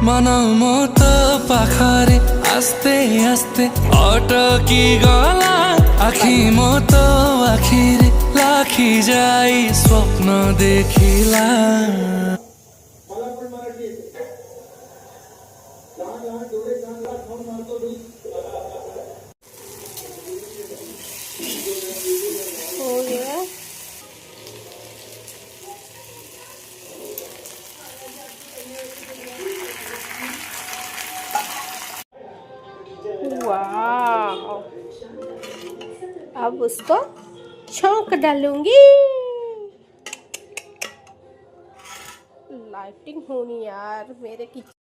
मन मतो पाखरे आस्ते आस्ते अटकी गला आखि मतो आखिरे लाखी जाई स्वप्न देखिला। हो गया। वाह, अब उसको छौंक डालूंगी। लाइटिंग होनी यार मेरे किचन